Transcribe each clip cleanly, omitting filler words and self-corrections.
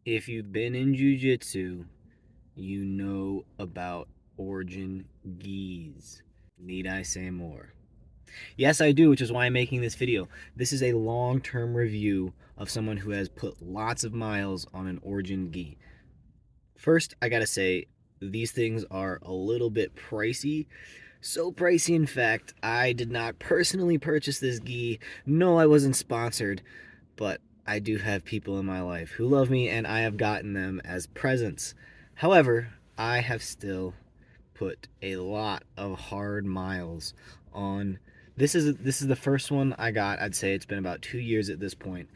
If you've been in Jiu Jitsu, you know about ORGIN Gis. Need I say more? Yes, I do, which is why I'm making this video. This is a long-term review of someone who has put lots of miles on an ORGIN Gi. First, I gotta say, these things are a little bit pricey. So pricey, in fact, I did not personally purchase this gi. No, I wasn't sponsored, but I do have people in my life who love me, and I have gotten them as presents. However, I have still put a lot of hard miles on. This is the first one I got. I'd say it's been about 2 years at this point.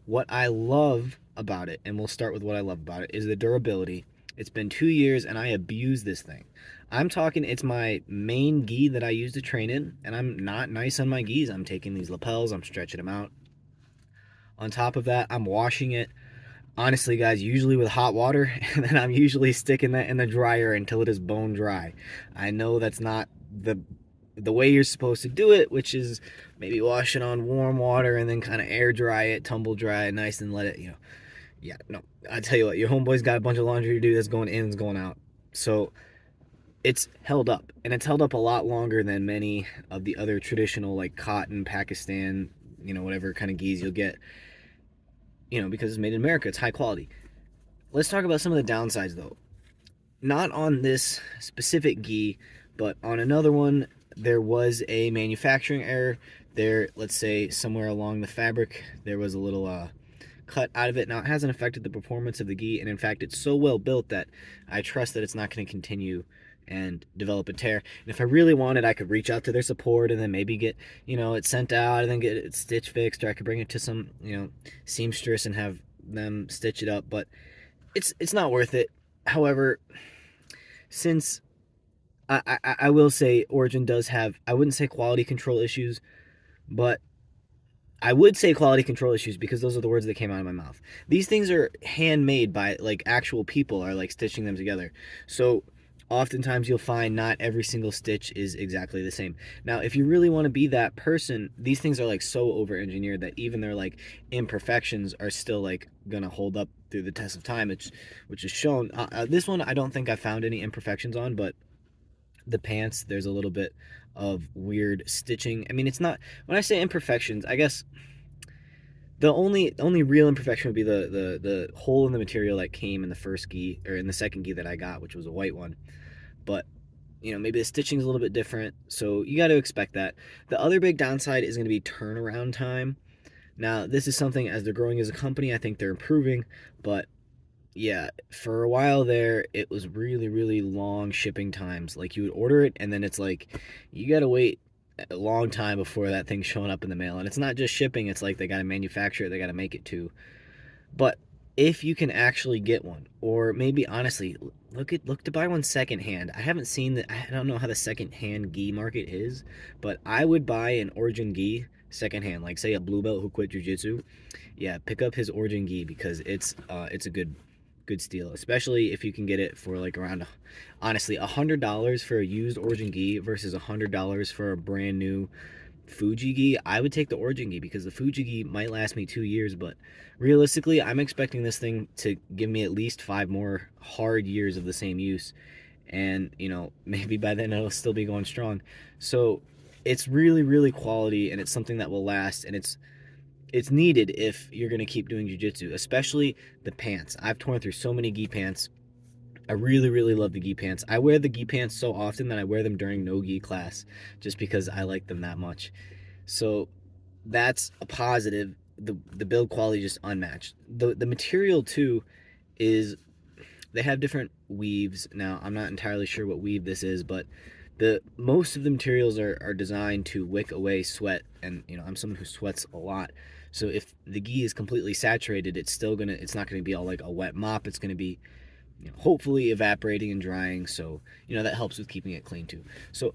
What I love about it, and we'll start with what I love about it, is the durability. It's been 2 years and I abuse this thing. I'm talking, it's my main gi that I use to train in, and I'm not nice on my gis. I'm taking these lapels, I'm stretching them out. On top of that, I'm washing it, honestly, guys, usually with hot water, and then I'm usually sticking that in the dryer until it is bone dry. I know that's not the way you're supposed to do it, which is maybe wash it on warm water and then kind of air dry it, tumble dry it nice, and let it, yeah, no. I tell you what, your homeboy's got a bunch of laundry to do that's going in and going out. So it's held up, and it's held up a lot longer than many of the other traditional, like cotton, Pakistan, whatever kind of gis you'll get, because it's made in America, it's high quality. Let's talk about some of the downsides, though. Not on this specific gi, but on another one, there was a manufacturing error. There, let's say somewhere along the fabric, there was a little cut out of it. Now, it hasn't affected the performance of the gi, and in fact, it's so well built that I trust that it's not going to continue and develop a tear. And if I really wanted, I could reach out to their support and then maybe get, it sent out and then get it stitch fixed, or I could bring it to some, seamstress and have them stitch it up. But it's not worth it. However, since I will say Origin does have, I wouldn't say quality control issues, but I would say quality control issues because those are the words that came out of my mouth. These things are handmade by like actual people are like stitching them together. So oftentimes you'll find not every single stitch is exactly the same. Now, if you really want to be that person, these things are like so over engineered that even their like imperfections are still like gonna hold up through the test of time, which is shown. This one I don't think I found any imperfections on, but the pants, there's a little bit of weird stitching. I mean, it's not, when I say imperfections, I guess the only real imperfection would be the hole in the material that came in the first gi, or in the second gi that I got, which was a white one. But maybe the stitching is a little bit different, so you got to expect that. The other big downside is going to be turnaround time. Now, this is something, as they're growing as a company, I think they're improving, but yeah, for a while there, it was really, really long shipping times. Like, you would order it, and then it's like, you gotta wait a long time before that thing's showing up in the mail. And it's not just shipping, it's like they gotta manufacture it, they gotta make it too. But if you can actually get one, or maybe honestly, look to buy one secondhand. I haven't seen the, I don't know how the secondhand gi market is, but I would buy an Origin Gi secondhand, like say a blue belt who quit jujitsu. Yeah, pick up his Origin Gi because it's a good steal, especially if you can get it for like around, honestly, $100 for a used Origin Gi versus $100 for a brand new Fuji Gi. I would take the Origin Gi because the Fuji Gi might last me 2 years, but realistically, I'm expecting this thing to give me at least 5 more hard years of the same use, and maybe by then it'll still be going strong. So it's really, really quality, and it's something that will last, and it's needed if you're going to keep doing jiu-jitsu, especially the pants. I've torn through so many gi pants. I really, really love the gi pants. I wear the gi pants so often that I wear them during no gi class just because I like them that much. So that's a positive. The build quality is just unmatched. The material too is, they have different weaves. Now, I'm not entirely sure what weave this is, but the most of the materials are designed to wick away sweat, and I'm someone who sweats a lot. So if the gi is completely saturated, it's not gonna be all like a wet mop. It's gonna be, hopefully evaporating and drying. So that helps with keeping it clean too. So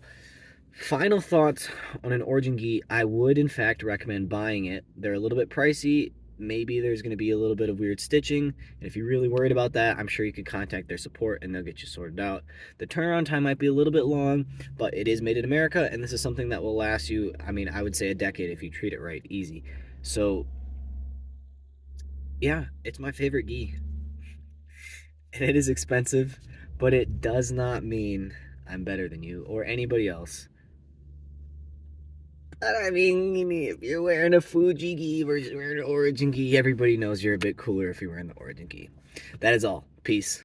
final thoughts on an Origin Gi. I would in fact recommend buying it. They're a little bit pricey. Maybe there's going to be a little bit of weird stitching, and if you're really worried about that, I'm sure you could contact their support and they'll get you sorted out. The turnaround time might be a little bit long, but it is made in America, and this is something that will last you, I mean, I would say a decade if you treat it right, easy. So yeah, it's my favorite gi. and it is expensive, but it does not mean I'm better than you or anybody else. But I mean, if you're wearing a Fuji gi versus wearing an Origin gi, everybody knows you're a bit cooler if you're wearing the Origin gi. That is all. Peace.